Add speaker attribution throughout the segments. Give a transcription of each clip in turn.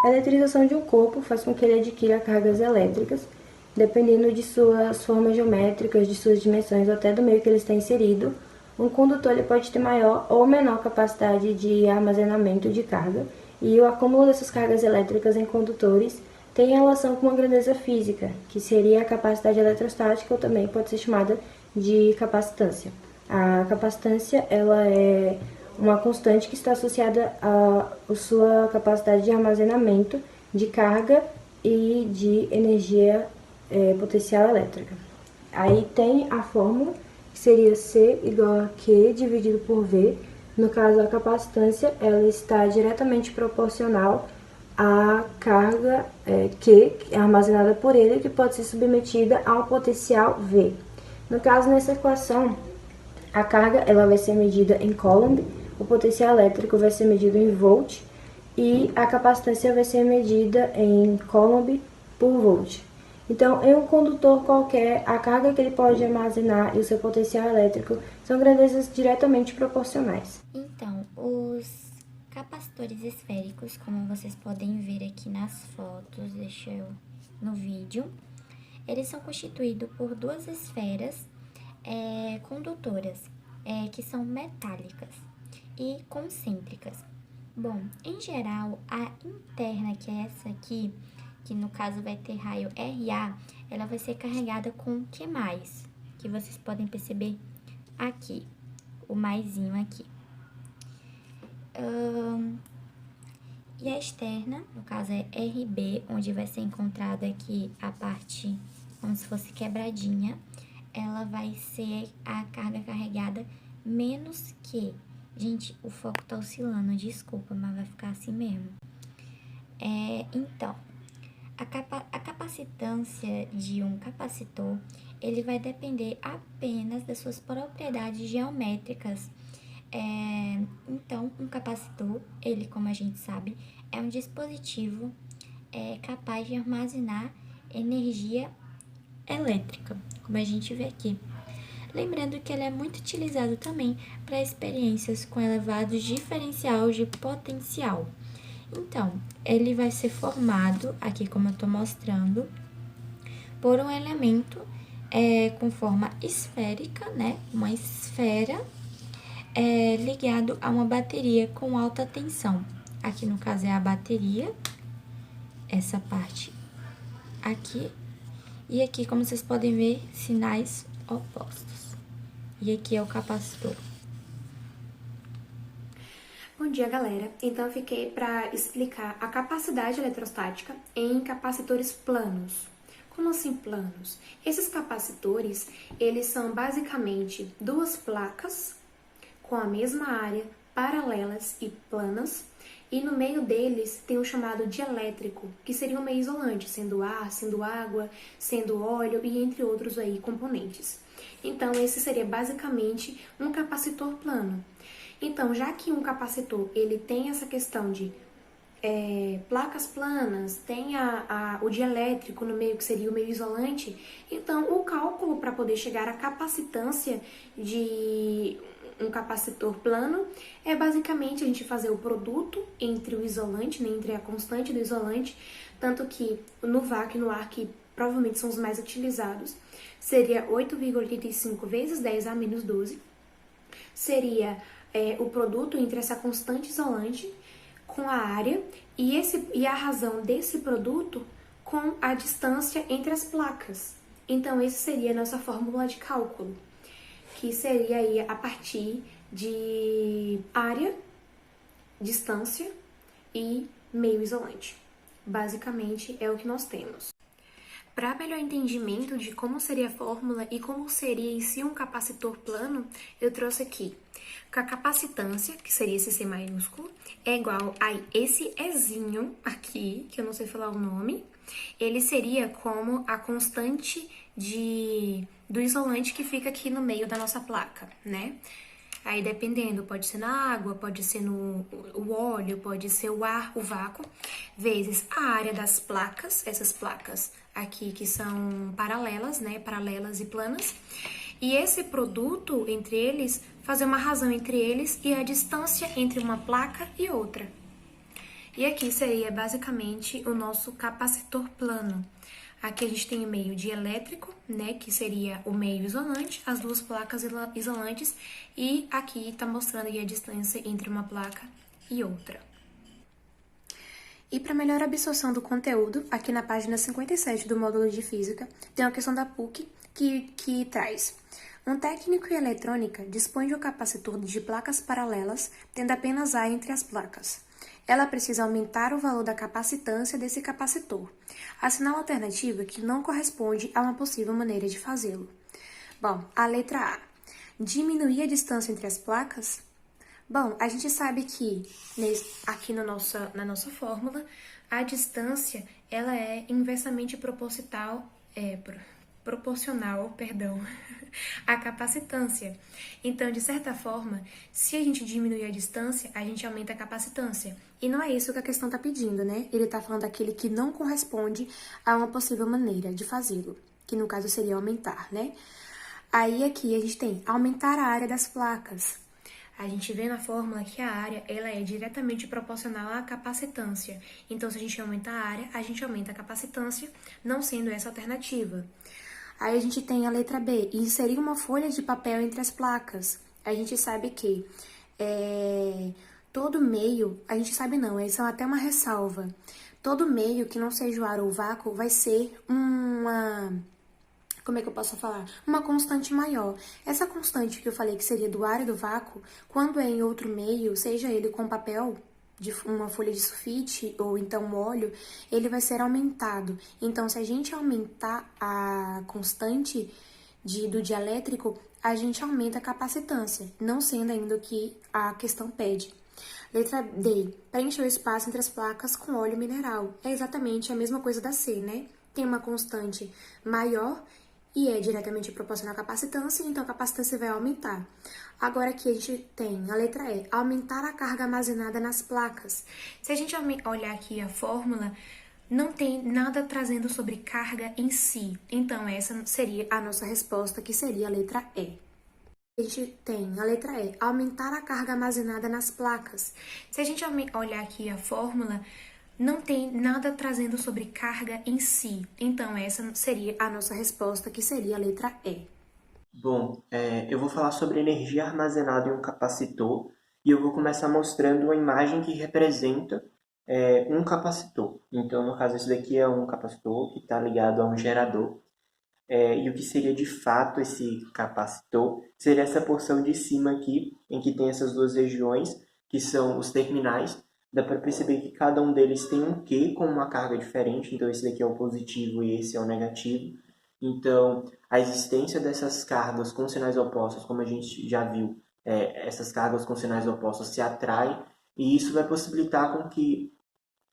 Speaker 1: A eletrização de um corpo faz com que ele adquira cargas elétricas, dependendo de suas formas geométricas, de suas dimensões ou até do meio que ele está inserido. Um condutor ele pode ter maior ou menor capacidade de armazenamento de carga, e o acúmulo dessas cargas elétricas em condutores tem relação com uma grandeza física, que seria a capacidade eletrostática, ou também pode ser chamada de capacitância. A capacitância ela é uma constante que está associada à sua capacidade de armazenamento de carga e de energia potencial elétrica. Aí tem a fórmula, que seria C igual a Q dividido por V. No caso, a capacitância ela está diretamente proporcional à carga Q, que é armazenada por ele, que pode ser submetida ao potencial V. No caso, nessa equação, a carga ela vai ser medida em Coulomb, o potencial elétrico vai ser medido em volt e a capacitância vai ser medida em Coulomb por volt. Então, em um condutor qualquer, a carga que ele pode armazenar e o seu potencial elétrico são grandezas diretamente proporcionais.
Speaker 2: Então, os capacitores esféricos, como vocês podem ver aqui nas fotos, no vídeo, eles são constituídos por duas esferas condutoras, que são metálicas e concêntricas. Bom, em geral, a interna, que é essa aqui, que no caso vai ter raio RA, ela vai ser carregada com o que mais? Que vocês podem perceber aqui, o maisinho aqui. E a externa, no caso é RB, onde vai ser encontrada aqui a parte como se fosse quebradinha, ela vai ser a carga carregada menos que. Gente, o foco tá oscilando, desculpa, mas vai ficar assim mesmo. Então, a capacitância de um capacitor, ele vai depender apenas das suas propriedades geométricas. Então, um capacitor, ele, como a gente sabe, é um dispositivo capaz de armazenar energia elétrica, como a gente vê aqui. Lembrando que ele é muito utilizado também para experiências com elevados diferencial de potencial. Então, ele vai ser formado, aqui como eu estou mostrando, por um elemento com forma esférica, né? Uma esfera ligado a uma bateria com alta tensão. Aqui no caso é a bateria, essa parte aqui. E aqui, como vocês podem ver, sinais opostos. E aqui é o capacitor.
Speaker 3: Bom dia, galera. Então, eu fiquei para explicar a capacidade eletrostática em capacitores planos. Como assim planos? Esses capacitores, eles são basicamente duas placas com a mesma área, paralelas e planas, e no meio deles tem o chamado dielétrico, que seria um meio isolante, sendo ar, sendo água, sendo óleo e entre outros aí componentes. Então, esse seria basicamente um capacitor plano. Então, já que um capacitor ele tem essa questão de placas planas, tem o dielétrico no meio, que seria o meio isolante, então o cálculo para poder chegar à capacitância de um capacitor plano é basicamente a gente fazer o produto entre o isolante, né, entre a constante do isolante, tanto que no vácuo e no ar, que provavelmente são os mais utilizados, seria 8,85 vezes 10 a menos 12, seria o produto entre essa constante isolante com a área e a razão desse produto com a distância entre as placas. Então, essa seria a nossa fórmula de cálculo, que seria aí a partir de área, distância e meio isolante. Basicamente, é o que nós temos. Para melhor entendimento de como seria a fórmula e como seria em si um capacitor plano, eu trouxe aqui que a capacitância, que seria esse C maiúsculo, é igual a esse Ezinho aqui, que eu não sei falar o nome, ele seria como a constante do isolante que fica aqui no meio da nossa placa, né? Aí, dependendo, pode ser na água, pode ser no óleo, pode ser o ar, o vácuo, vezes a área das placas, essas placas aqui que são paralelas, né? Paralelas e planas. E esse produto entre eles, fazer uma razão entre eles e a distância entre uma placa e outra. E aqui seria basicamente o nosso capacitor plano. Aqui a gente tem o meio dielétrico, né, que seria o meio isolante, as duas placas isolantes, e aqui está mostrando aí a distância entre uma placa e outra. E para melhor absorção do conteúdo, aqui na página 57 do módulo de Física, tem uma questão da PUC que traz: um técnico em eletrônica dispõe de um capacitor de placas paralelas, tendo apenas ar entre as placas. Ela precisa aumentar o valor da capacitância desse capacitor. Assinala a alternativa que não corresponde a uma possível maneira de fazê-lo. Bom, a letra A. Diminuir a distância entre as placas? Bom, a gente sabe que aqui na nossa fórmula, a distância ela é inversamente proporcional, à capacitância. Então, de certa forma, se a gente diminuir a distância, a gente aumenta a capacitância. E não é isso que a questão está pedindo, né? Ele está falando daquele que não corresponde a uma possível maneira de fazê-lo, que no caso seria aumentar, né? Aí aqui a gente tem aumentar a área das placas. A gente vê na fórmula que a área ela é diretamente proporcional à capacitância. Então, se a gente aumenta a área, a gente aumenta a capacitância, não sendo essa a alternativa. Aí a gente tem a letra B, inserir uma folha de papel entre as placas. A gente sabe que todo meio, a gente sabe não, isso é até uma ressalva. Todo meio que não seja o ar ou o vácuo vai ser como é que eu posso falar? Uma constante maior. Essa constante que eu falei que seria do ar e do vácuo, quando é em outro meio, seja ele com papel, de uma folha de sulfite ou então óleo, ele vai ser aumentado. Então, se a gente aumentar a constante do dielétrico, a gente aumenta a capacitância, não sendo ainda o que a questão pede. Letra D. Preencher o espaço entre as placas com óleo mineral. É exatamente a mesma coisa da C, né? Tem uma constante maior e é diretamente proporcional à capacitância, então a capacitância vai aumentar. Agora aqui a gente tem a letra E, aumentar a carga armazenada nas placas. Se a gente olhar aqui a fórmula, não tem nada trazendo sobre carga em si. Então essa seria a nossa resposta, que seria a letra E. A gente tem a letra E, aumentar a carga armazenada nas placas. Se a gente olhar aqui a fórmula, não tem nada trazendo sobre carga em si. Então, essa seria a nossa resposta, que seria a letra E.
Speaker 4: Bom, eu vou falar sobre energia armazenada em um capacitor e eu vou começar mostrando uma imagem que representa um capacitor. Então, no caso, esse daqui é um capacitor que está ligado a um gerador. E o que seria de fato esse capacitor seria essa porção de cima aqui, em que tem essas duas regiões, que são os terminais. Dá para perceber que cada um deles tem um Q com uma carga diferente, então esse daqui é o positivo e esse é o negativo. Então, a existência dessas cargas com sinais opostos, como a gente já viu, essas cargas com sinais opostos se atraem, e isso vai possibilitar com que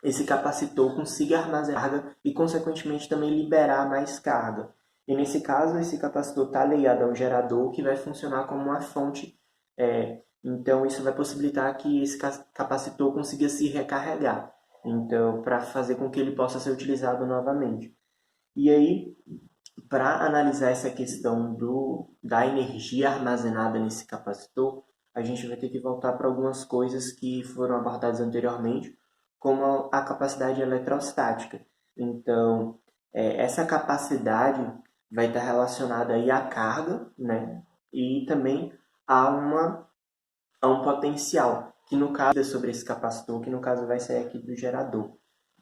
Speaker 4: esse capacitor consiga armazenar carga e, consequentemente, também liberar mais carga. E nesse caso, esse capacitor está ligado a um gerador que vai funcionar como uma fonte. Então, isso vai possibilitar que esse capacitor consiga se recarregar, então, para fazer com que ele possa ser utilizado novamente. E aí, para analisar essa questão da energia armazenada nesse capacitor, a gente vai ter que voltar para algumas coisas que foram abordadas anteriormente, como a capacidade eletrostática. Então, essa capacidade vai estar relacionada aí à carga, né? E também a um potencial, que no caso é sobre esse capacitor, que no caso vai sair aqui do gerador.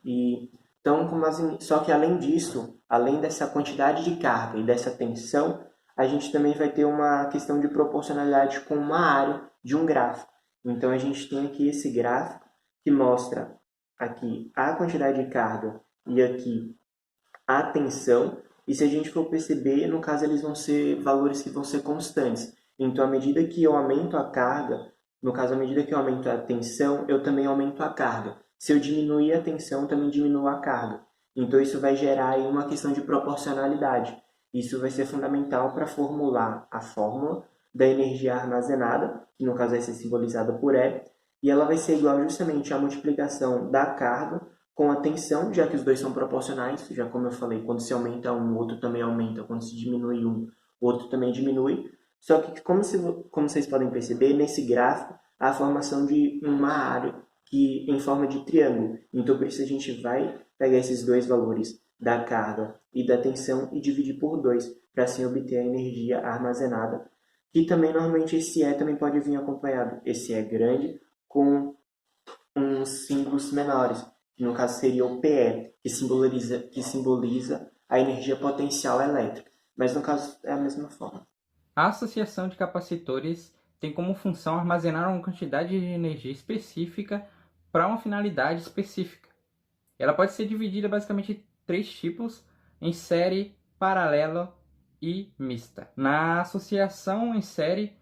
Speaker 4: Então, só que além disso, além dessa quantidade de carga e dessa tensão, a gente também vai ter uma questão de proporcionalidade com uma área de um gráfico. Então, a gente tem aqui esse gráfico que mostra aqui a quantidade de carga e aqui a tensão. E se a gente for perceber, no caso, eles vão ser valores que vão ser constantes. Então, à medida que eu aumento a carga, no caso, à medida que eu aumento a tensão, eu também aumento a carga. Se eu diminuir a tensão, também diminuo a carga. Então, isso vai gerar aí uma questão de proporcionalidade. Isso vai ser fundamental para formular a fórmula da energia armazenada, que no caso vai ser simbolizada por E, e ela vai ser igual justamente à multiplicação da carga com a tensão, já que os dois são proporcionais, já como eu falei, quando se aumenta um, o outro também aumenta, quando se diminui um, o outro também diminui. Só que, como vocês podem perceber, nesse gráfico, há a formação de uma área que em forma de triângulo. Então, por isso a gente vai pegar esses dois valores da carga e da tensão e dividir por 2, para assim obter a energia armazenada. E também, normalmente, esse E também pode vir acompanhado. Esse E grande com uns símbolos menores, que no caso seria o PE, que simboliza a energia potencial elétrica. Mas no caso é a mesma forma.
Speaker 5: A associação de capacitores tem como função armazenar uma quantidade de energia específica para uma finalidade específica. Ela pode ser dividida basicamente em 3 tipos, em série, paralelo e mista. Na associação em série,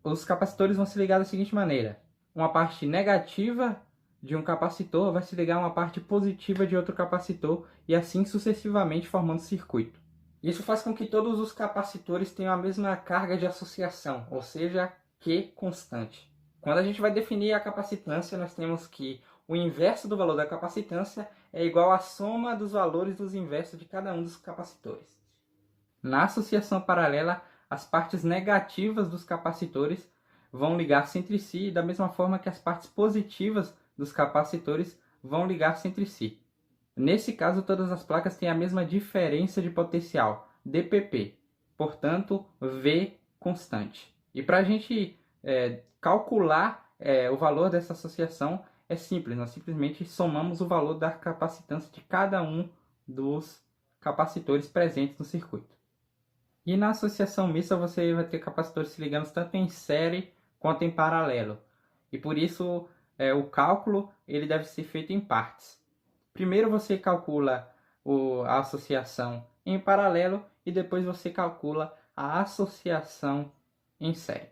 Speaker 5: os capacitores vão se ligar da seguinte maneira: uma parte negativa de um capacitor vai se ligar a uma parte positiva de outro capacitor e assim sucessivamente formando circuito. Isso faz com que todos os capacitores tenham a mesma carga de associação, ou seja, Q constante. Quando a gente vai definir a capacitância, nós temos que o inverso do valor da capacitância é igual à soma dos valores dos inversos de cada um dos capacitores. Na associação paralela, as partes negativas dos capacitores vão ligar-se entre si, da mesma forma que as partes positivas dos capacitores vão ligar-se entre si. Nesse caso, todas as placas têm a mesma diferença de potencial, dpp, portanto, V constante. E para a gente calcular o valor dessa associação, é simples, nós simplesmente somamos o valor da capacitância de cada um dos capacitores presentes no circuito. E na associação mista você vai ter capacitores se ligando tanto em série quanto em paralelo. E por isso o cálculo ele deve ser feito em partes. Primeiro você calcula a associação em paralelo e depois você calcula a associação em série.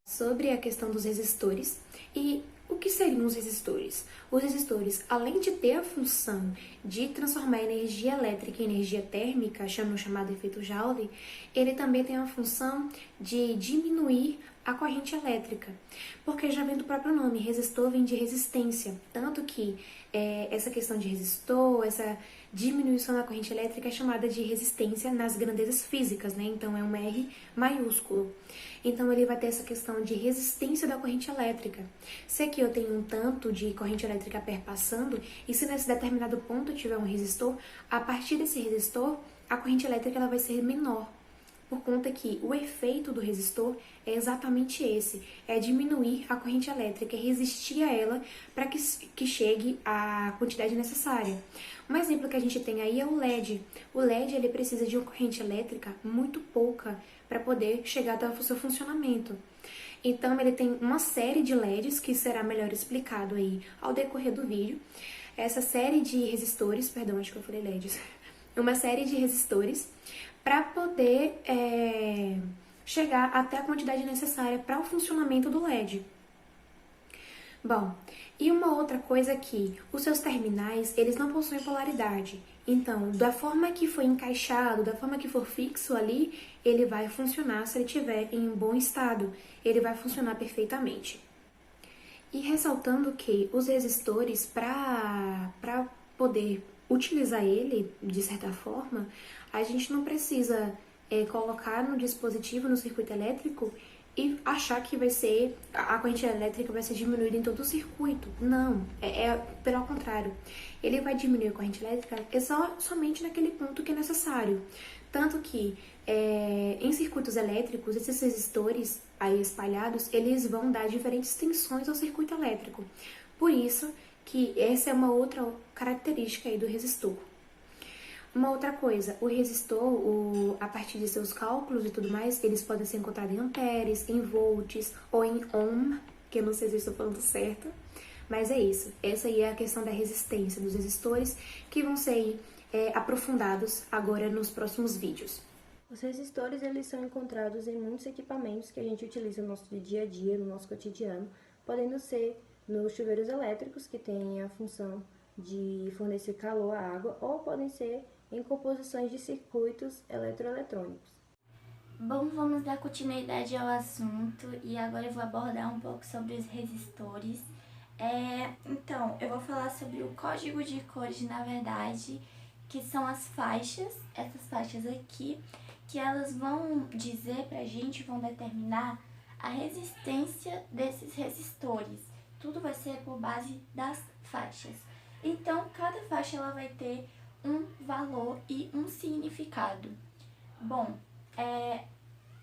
Speaker 3: Sobre a questão dos resistores e o que seriam os resistores? Os resistores, além de ter a função de transformar energia elétrica em energia térmica, no chamado efeito Joule, ele também tem a função de diminuir a corrente elétrica, porque já vem do próprio nome, resistor vem de resistência, tanto que essa questão de resistor, essa diminuição da corrente elétrica é chamada de resistência nas grandezas físicas, né? Então é um R maiúsculo. Então ele vai ter essa questão de resistência da corrente elétrica. Se aqui eu tenho um tanto de corrente elétrica perpassando, e se nesse determinado ponto eu tiver um resistor, a partir desse resistor, a corrente elétrica ela vai ser menor. Por conta que o efeito do resistor é exatamente esse, é diminuir a corrente elétrica, é resistir a ela para que chegue à quantidade necessária. Um exemplo que a gente tem aí é o LED. O LED ele precisa de uma corrente elétrica muito pouca para poder chegar até o seu funcionamento. Então ele tem uma série de LEDs que será melhor explicado aí ao decorrer do vídeo. Essa série de resistores, perdão, acho que eu falei LEDs, uma série de resistores para poder chegar até a quantidade necessária para o funcionamento do LED. Bom, e uma outra coisa aqui, os seus terminais, eles não possuem polaridade. Então, da forma que foi encaixado, da forma que for fixo ali, ele vai funcionar se ele estiver em um bom estado. Ele vai funcionar perfeitamente. E ressaltando que os resistores, para poder utilizar ele, de certa forma, a gente não precisa colocar no dispositivo, no circuito elétrico, e achar que vai ser, a corrente elétrica vai ser diminuída em todo o circuito. Não, pelo contrário. Ele vai diminuir a corrente elétrica somente naquele ponto que é necessário. Tanto que em circuitos elétricos, esses resistores aí espalhados, eles vão dar diferentes tensões ao circuito elétrico. Por isso que essa é uma outra característica aí do resistor. Uma outra coisa, o resistor, a partir de seus cálculos e tudo mais, eles podem ser encontrados em amperes, em volts ou em ohm, que eu não sei se eu estou falando certo, mas é isso. Essa aí é a questão da resistência dos resistores, que vão ser aprofundados agora nos próximos vídeos.
Speaker 1: Os resistores, eles são encontrados em muitos equipamentos que a gente utiliza no nosso dia a dia, no nosso cotidiano, podendo ser nos chuveiros elétricos, que têm a função de fornecer calor à água, ou podem ser em composições de circuitos eletroeletrônicos.
Speaker 2: Bom, vamos dar continuidade ao assunto e agora eu vou abordar um pouco sobre os resistores. Então, eu vou falar sobre o código de cores, na verdade, que são as faixas, essas faixas aqui, que elas vão dizer pra gente, vão determinar a resistência desses resistores. Tudo vai ser por base das faixas. Então, cada faixa ela vai ter um valor e um significado. Bom,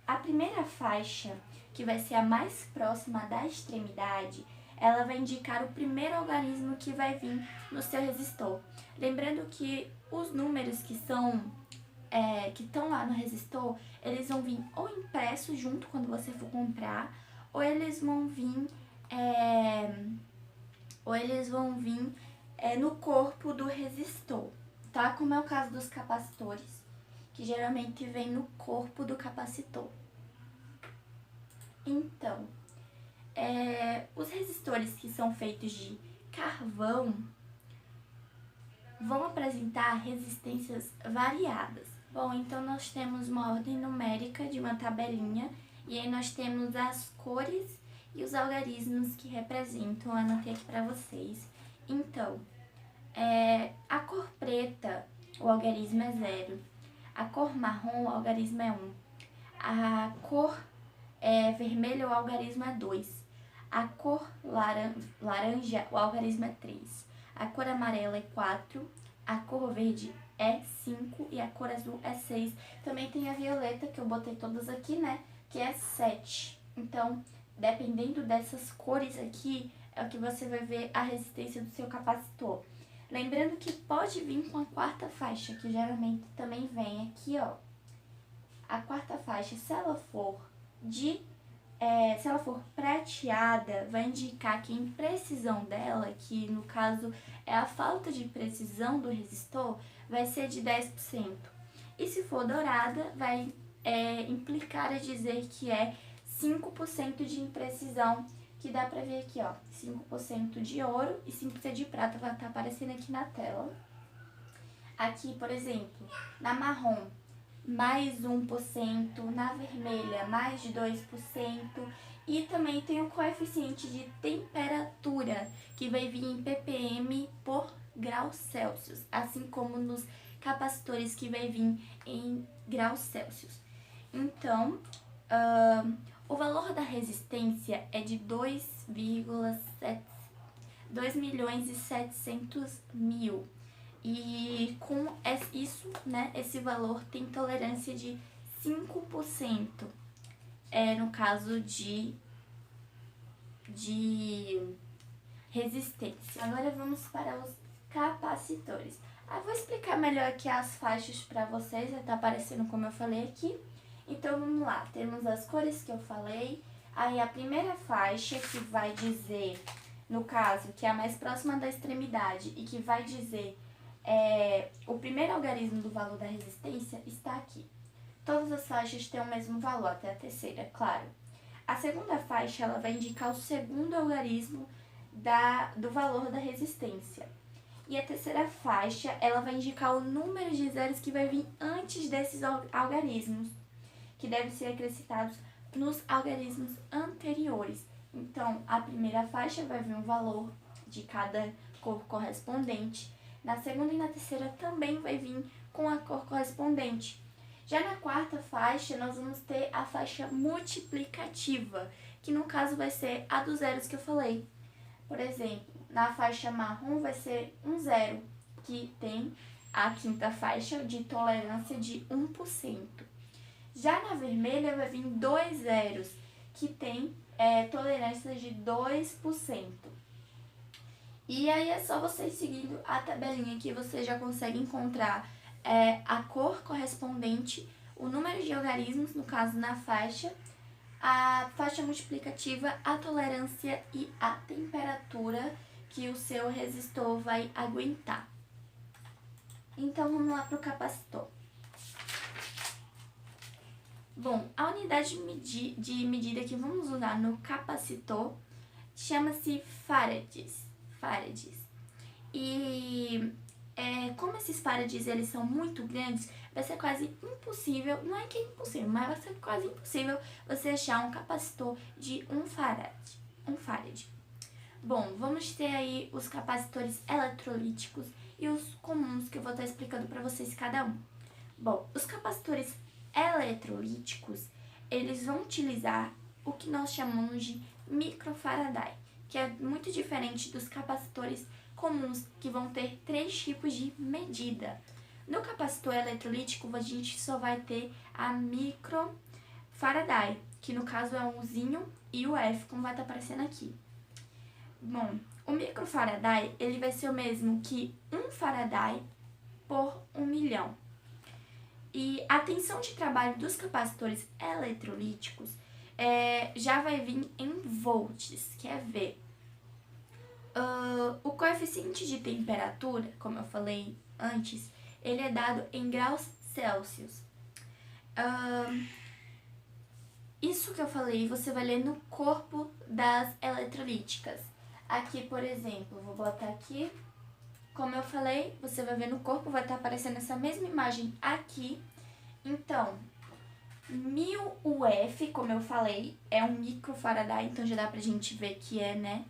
Speaker 2: a primeira faixa, que vai ser a mais próxima da extremidade, ela vai indicar o primeiro algarismo que vai vir no seu resistor. Lembrando que os números que estão lá no resistor, eles vão vir ou impressos junto quando você for comprar, ou eles vão vir no corpo do resistor, tá? Como é o caso dos capacitores, que geralmente vem no corpo do capacitor. Então, os resistores que são feitos de carvão vão apresentar resistências variadas. Bom, então nós temos uma ordem numérica de uma tabelinha e aí nós temos as cores e os algarismos que representam. Eu anotei aqui para vocês. Então, a cor preta, o algarismo é 0. A cor marrom, o algarismo é 1. A cor vermelha, o algarismo é 2. A cor laranja, o algarismo é 3. A cor amarela é 4. A cor verde é 5 e a cor azul é 6. Também tem a violeta, que eu botei todas aqui, né? Que é 7. Então, dependendo dessas cores aqui, é o que você vai ver a resistência do seu capacitor. Lembrando que pode vir com a quarta faixa, que geralmente também vem aqui, ó. A quarta faixa, se ela for prateada, vai indicar que a imprecisão dela, que no caso é a falta de precisão do resistor, vai ser de 10%. E se for dourada, vai implicar a dizer que é 5% de imprecisão, que dá pra ver aqui, ó, 5% de ouro e 5% de prata, vai estar aparecendo aqui na tela. Aqui, por exemplo, na marrom, mais 1%, na vermelha, mais de 2%, e também tem o coeficiente de temperatura, que vai vir em ppm por graus Celsius, assim como nos capacitores que vai vir em graus Celsius. Então, o valor da resistência é de 2.700.000. E com isso, né, esse valor tem tolerância de 5%, no caso de resistência. Agora vamos para os capacitores. Vou explicar melhor aqui as faixas para vocês, vai estar aparecendo como eu falei aqui. Então vamos lá, temos as cores que eu falei. Aí a primeira faixa, que vai dizer, no caso, que é a mais próxima da extremidade e que vai dizer o primeiro algarismo do valor da resistência, está aqui. Todas as faixas têm o mesmo valor, até a terceira, claro. A segunda faixa, ela vai indicar o segundo algarismo do valor da resistência. E a terceira faixa, ela vai indicar o número de zeros que vai vir antes desses algarismos, que devem ser acrescentados nos algarismos anteriores. Então, a primeira faixa vai vir um valor de cada cor correspondente. Na segunda e na terceira também vai vir com a cor correspondente. Já na quarta faixa, nós vamos ter a faixa multiplicativa, que no caso vai ser a dos zeros que eu falei. Por exemplo, na faixa marrom vai ser um 0, que tem a quinta faixa de tolerância de 1%. Já na vermelha vai vir 2 zeros, que tem tolerância de 2%. E aí é só vocês seguindo a tabelinha que você já consegue encontrar a cor correspondente, o número de algarismos, no caso na faixa, a faixa multiplicativa, a tolerância e a temperatura que o seu resistor vai aguentar. Então vamos lá para o capacitor. Bom, a unidade de medida que vamos usar no capacitor chama-se farads. E como esses farads eles são muito grandes, vai ser quase impossível, não é que é impossível, mas vai ser quase impossível você achar um capacitor de 1 farad. Bom, vamos ter aí os capacitores eletrolíticos e os comuns, que eu vou estar explicando para vocês cada um. Bom, os capacitores eletrolíticos, eles vão utilizar o que nós chamamos de microfarad, que é muito diferente dos capacitores comuns, que vão ter 3 tipos de medida. No capacitor eletrolítico, a gente só vai ter a microfarad, que no caso é o Uzinho e o F, como vai estar aparecendo aqui. Bom, o microfarad, ele vai ser o mesmo que 1 farad por 1.000.000. E a tensão de trabalho dos capacitores eletrolíticos já vai vir em volts, que é V. O coeficiente de temperatura, como eu falei antes, ele é dado em graus Celsius. Isso que eu falei, você vai ler no corpo das eletrolíticas. Aqui, por exemplo, vou botar aqui. Como eu falei, você vai ver no corpo, vai estar aparecendo essa mesma imagem aqui. Então, 1000 UF, como eu falei, é um microfarad, então já dá pra gente ver que é, né?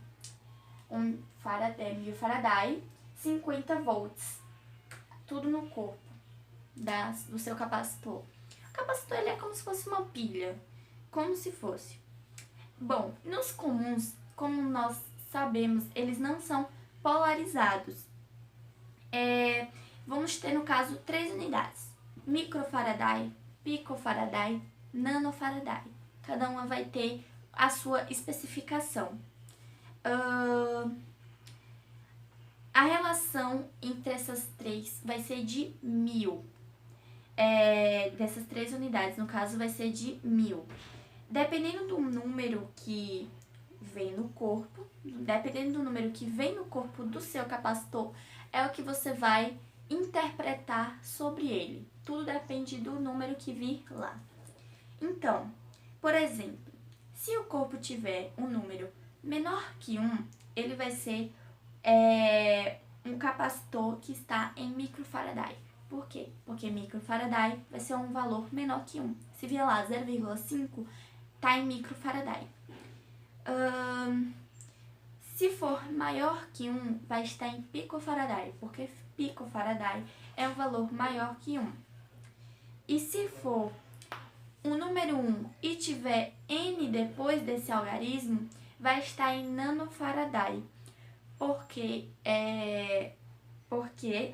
Speaker 2: 1 farad, 1000 farad, 50 volts. Tudo no corpo do seu capacitor. O capacitor ele é como se fosse uma pilha, como se fosse. Bom, nos comuns, como nós sabemos, eles não são polarizados. Vamos ter, no caso, 3 unidades: microfarad, picofarad, nanofarad. Cada uma vai ter a sua especificação. A relação entre essas 3 vai ser de 1000. Dessas 3 unidades, no caso, vai ser de 1000. Dependendo do número que vem no corpo, do seu capacitor, é o que você vai interpretar sobre ele. Tudo depende do número que vir lá. Então, por exemplo, se o corpo tiver um número menor que 1, ele vai ser um capacitor que está em microfarad. Por quê? Porque microfarad vai ser um valor menor que 1. Se vier lá 0,5, está em microfarad. Se for maior que 1, vai estar em picofarad, porque picofarad é um valor maior que 1. E se for um número 1 e tiver N depois desse algarismo, vai estar em nanofarad, porque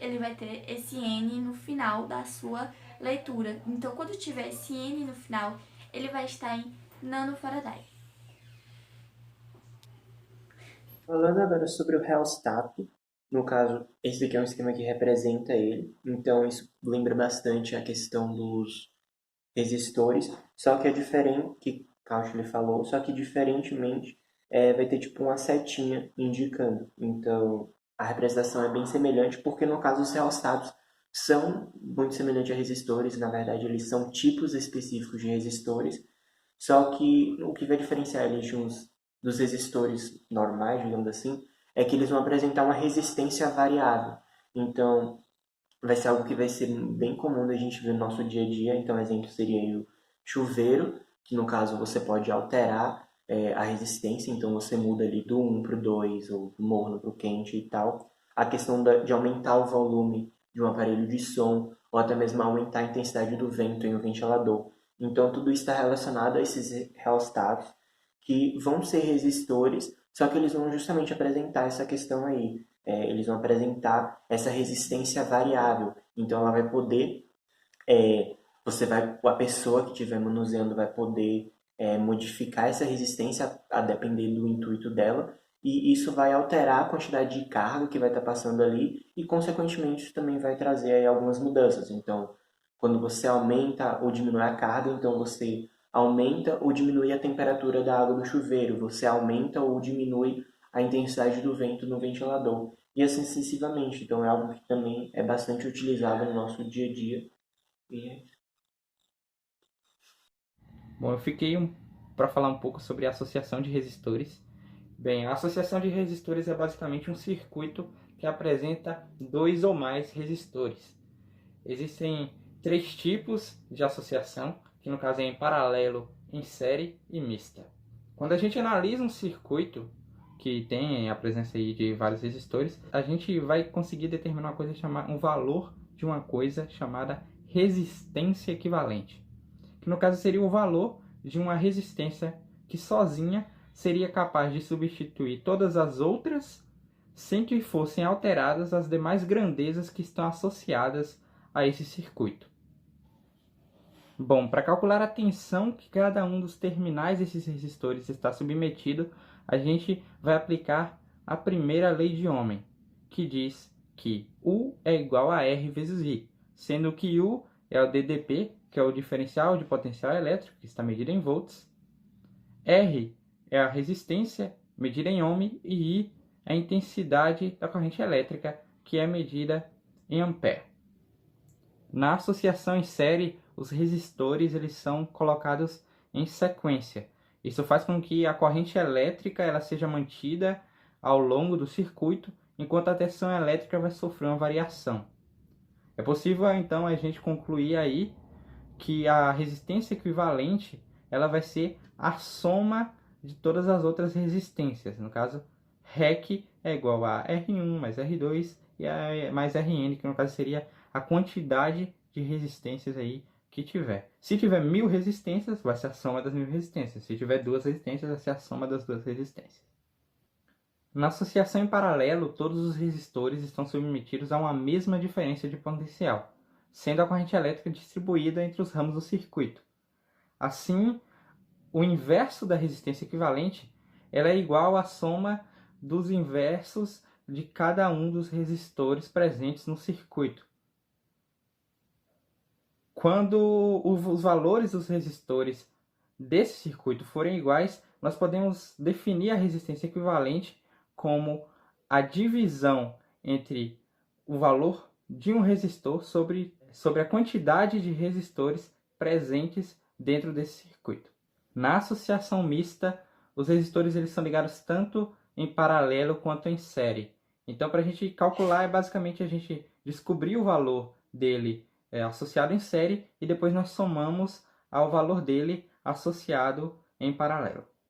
Speaker 2: ele vai ter esse N no final da sua leitura. Então, quando tiver esse N no final, ele vai estar em nanofarad.
Speaker 4: Falando agora sobre o rheostat, no caso, esse aqui é um esquema que representa ele, então isso lembra bastante a questão dos resistores, só que é diferente, que Cauchy falou, só que diferentemente vai ter tipo uma setinha indicando. Então, a representação é bem semelhante, porque no caso os rheostats são muito semelhantes a resistores, na verdade eles são tipos específicos de resistores, só que o que vai diferenciar eles dos resistores normais, digamos assim, é que eles vão apresentar uma resistência variável. Então, vai ser algo que vai ser bem comum da gente ver no nosso dia a dia. Então, exemplo seria o chuveiro, que no caso você pode alterar a resistência, então você muda ali do 1 para o 2, ou do morno para o quente e tal. A questão de aumentar o volume de um aparelho de som, ou até mesmo aumentar a intensidade do vento em um ventilador. Então, tudo isso está relacionado a esses rheostats, que vão ser resistores, só que eles vão justamente apresentar essa questão aí. Eles vão apresentar essa resistência variável. Então, ela vai poder... a pessoa que estiver manuseando vai poder modificar essa resistência a depender do intuito dela, e isso vai alterar a quantidade de carga que vai estar passando ali, e, consequentemente, isso também vai trazer aí algumas mudanças. Então, quando você aumenta ou diminui a carga, então você aumenta ou diminui a temperatura da água do chuveiro, você aumenta ou diminui a intensidade do vento no ventilador, e assim sucessivamente. Então é algo que também é bastante utilizado no nosso dia a dia.
Speaker 5: Bom, eu fiquei para falar um pouco sobre a associação de resistores. Bem, a associação de resistores é basicamente um circuito que apresenta 2 ou mais resistores. Existem 3 tipos de associação, que no caso é em paralelo, em série e mista. Quando a gente analisa um circuito que tem a presença aí de vários resistores, a gente vai conseguir determinar uma coisa chamada, um valor de uma coisa chamada resistência equivalente, que no caso seria o valor de uma resistência que sozinha seria capaz de substituir todas as outras sem que fossem alteradas as demais grandezas que estão associadas a esse circuito. Bom, para calcular a tensão que cada um dos terminais desses resistores está submetido, a gente vai aplicar a primeira lei de Ohm, que diz que U é igual a R vezes I, sendo que U é o DDP, que é o diferencial de potencial elétrico, que está medido em volts, R é a resistência, medida em ohm, e I é a intensidade da corrente elétrica, que é medida em ampere. Na associação em série, os resistores eles são colocados em sequência. Isso faz com que a corrente elétrica ela seja mantida ao longo do circuito, enquanto a tensão elétrica vai sofrer uma variação. É possível, então, a gente concluir aí que a resistência equivalente ela vai ser a soma de todas as outras resistências. No caso, REC é igual a R1 mais R2 e mais Rn, que no caso seria a quantidade de resistências aí que tiver. Se tiver 1000 resistências, vai ser a soma das 1000 resistências. Se tiver 2 resistências, vai ser a soma das 2 resistências. Na associação em paralelo, todos os resistores estão submetidos a uma mesma diferença de potencial, sendo a corrente elétrica distribuída entre os ramos do circuito. Assim, o inverso da resistência equivalente ela é igual à soma dos inversos de cada um dos resistores presentes no circuito. Quando os valores dos resistores desse circuito forem iguais, nós podemos definir a resistência equivalente como a divisão entre o valor de um resistor sobre a quantidade de resistores presentes dentro desse circuito. Na associação mista, os resistores eles são ligados tanto em paralelo quanto em série. Então, para a gente calcular, é basicamente a gente descobrir o valor dele associado em série e depois nós somamos ao valor dele associado em paralelo.